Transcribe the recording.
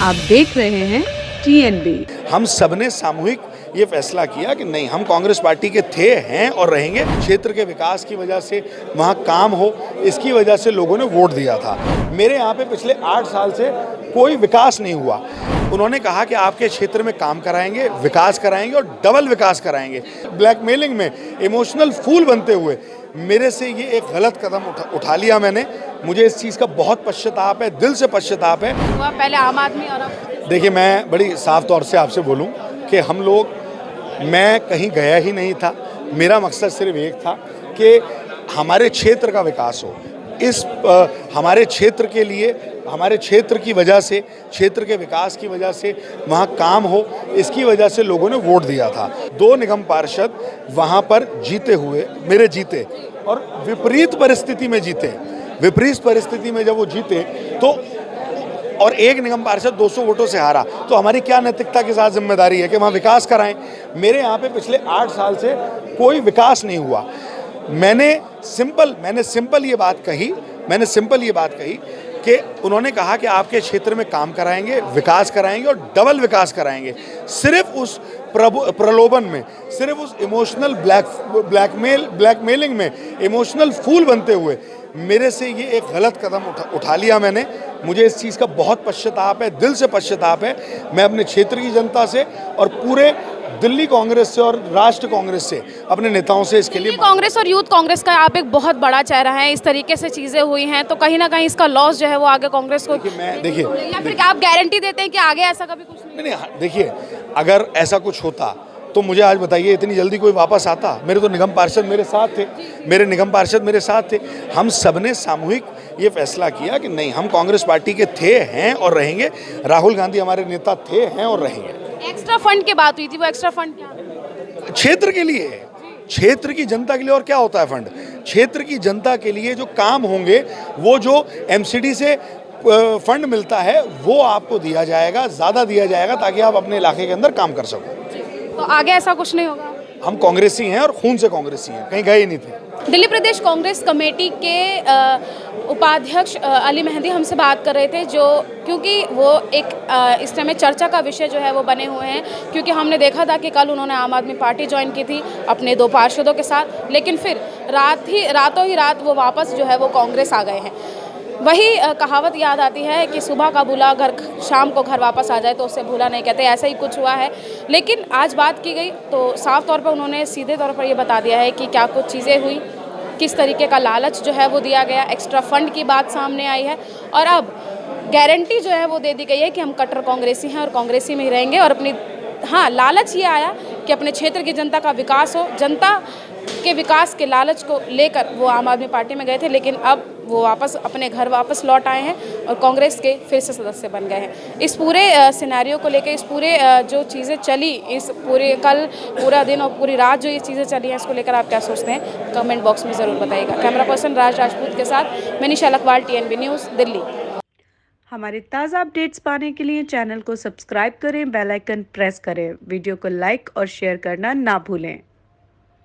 आप देख रहे हैं TNB। हम सबने सामूहिक ये फैसला किया कि नहीं, हम कांग्रेस पार्टी के थे, हैं और रहेंगे। क्षेत्र के विकास की वजह से वहाँ काम हो, इसकी वजह से लोगों ने वोट दिया था। मेरे यहाँ पे पिछले 8 साल से कोई विकास नहीं हुआ। उन्होंने कहा कि आपके क्षेत्र में काम कराएंगे, विकास कराएंगे और डबल विकास कराएंगे। ब्लैकमेलिंग में इमोशनल फूल बनते हुए मेरे से ये एक गलत कदम उठा लिया मैंने। मुझे इस चीज़ का बहुत पश्चाताप है, दिल से पश्चाताप है। हुआ पहले आम आदमी और अब देखिए, मैं बड़ी साफ तौर से आपसे बोलूं कि मैं कहीं गया ही नहीं था। मेरा मकसद सिर्फ एक था कि हमारे क्षेत्र का विकास हो। हमारे क्षेत्र के लिए, हमारे क्षेत्र की वजह से, क्षेत्र के विकास की वजह से वहाँ काम हो, इसकी वजह से लोगों ने वोट दिया था। 2 निगम पार्षद वहाँ पर जीते हुए मेरे जीते और विपरीत परिस्थिति में जीते। विपरीत परिस्थिति में जब वो जीते तो और एक निगम पार्षद 200 वोटों से हारा, तो हमारी क्या नैतिकता के साथ जिम्मेदारी है कि वहाँ विकास कराएं। मेरे यहाँ पे पिछले 8 साल से कोई विकास नहीं हुआ। मैंने सिंपल ये बात कही कि उन्होंने कहा कि आपके क्षेत्र में काम कराएंगे, विकास कराएंगे और डबल विकास कराएंगे। सिर्फ उस प्रलोभन में, सिर्फ उस इमोशनल ब्लैकमेलिंग में इमोशनल फूल बनते हुए मेरे से ये एक गलत कदम उठा लिया मैंने। मुझे इस चीज़ का बहुत पश्चाताप है, दिल से पश्चाताप है। मैं अपने क्षेत्र की जनता से और पूरे दिल्ली कांग्रेस से और राष्ट्र कांग्रेस से, अपने नेताओं से इसके लिए। कांग्रेस और यूथ कांग्रेस का आप एक बहुत बड़ा चेहरा है, इस तरीके से चीजें हुई हैं तो कहीं ना कहीं इसका लॉस जो है वो आगे कांग्रेस को देखिए या फिर क्या आप गारंटी देते हैं कि आगे ऐसा कभी कुछ नहीं? देखिए, अगर ऐसा कुछ होता तो मुझे आज बताइए इतनी जल्दी कोई वापस आता? मेरे तो निगम पार्षद मेरे साथ थे, मेरे साथ थे। हम सबने सामूहिक ये फैसला किया कि नहीं, हम कांग्रेस पार्टी के थे, हैं और रहेंगे। राहुल गांधी हमारे नेता थे, हैं और रहेंगे। एक्स्ट्रा फंड की बात हुई थी, वो एक्स्ट्रा फंड क्या है? क्षेत्र के लिए, क्षेत्र की जनता के लिए। और क्या होता है फंड? क्षेत्र की जनता के लिए जो काम होंगे, वो जो MCD से फंड मिलता है वो आपको दिया जाएगा, ज़्यादा दिया जाएगा, ताकि आप अपने इलाके के अंदर काम कर सको। तो आगे ऐसा कुछ नहीं होगा? हम कांग्रेसी हैं और खून से कांग्रेसी हैं, कहीं गए ही नहीं थे। दिल्ली प्रदेश कांग्रेस कमेटी के उपाध्यक्ष अली मेहंदी हमसे बात कर रहे थे, जो क्योंकि वो एक इस समय चर्चा का विषय जो है वो बने हुए हैं, क्योंकि हमने देखा था कि कल उन्होंने आम आदमी पार्टी ज्वाइन की थी अपने 2 पार्षदों के साथ, लेकिन फिर रातों ही रात वो वापस जो है वो कांग्रेस आ गए हैं। वही कहावत याद आती है कि सुबह का बुला घर शाम को घर वापस आ जाए तो उससे भूला नहीं कहते। ऐसा ही कुछ हुआ है। लेकिन आज बात की गई तो साफ तौर पर उन्होंने सीधे तौर पर ये बता दिया है कि क्या कुछ चीज़ें हुई, किस तरीके का लालच जो है वो दिया गया, एक्स्ट्रा फंड की बात सामने आई है और अब गारंटी जो है वो दे दी गई है कि हम कट्टर कांग्रेसी हैं और कांग्रेसी में ही रहेंगे। और अपनी लालच ये आया कि अपने क्षेत्र की जनता का विकास हो, जनता के विकास के लालच को लेकर वो आम आदमी पार्टी में गए थे, लेकिन अब वो वापस अपने घर वापस लौट आए हैं और कांग्रेस के फिर से सदस्य बन गए हैं। इस पूरे सिनेरियो को लेकर, इस पूरे जो चीज़ें चली, इस पूरे कल पूरा दिन और पूरी रात जो ये चीज़ें चली हैं, इसको लेकर आप क्या सोचते हैं? कमेंट बॉक्स में ज़रूर बताइएगा। कैमरा पर्सन राज राजपूत के साथ मैं निशा लखवाल, TNB न्यूज़, दिल्ली। हमारे ताज़ा अपडेट्स पाने के लिए चैनल को सब्सक्राइब करें, बेल आइकन प्रेस करें, वीडियो को लाइक और शेयर करना ना भूलें।